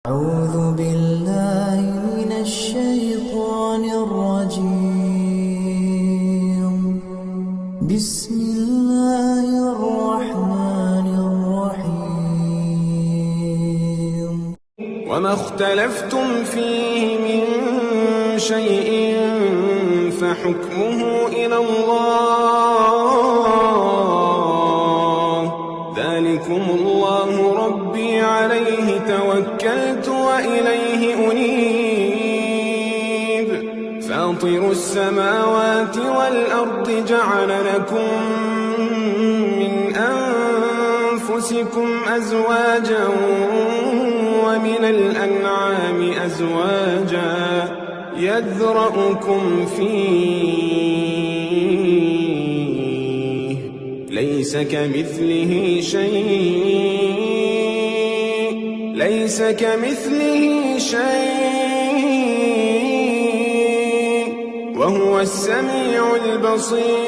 أعوذ بالله من الشيطان الرجيم. بسم الله الرحمن الرحيم. وما اختلفتم فيه من شيء فحكمه إلى الله. ذلكم الله ربي عليه توكلت وإليه أنيب. فاطر السماوات والأرض جعل لكم من أنفسكم أزواجا ومن الأنعام أزواجا يذرأكم فيه ليس كمثله شيء وهو السميع البصير.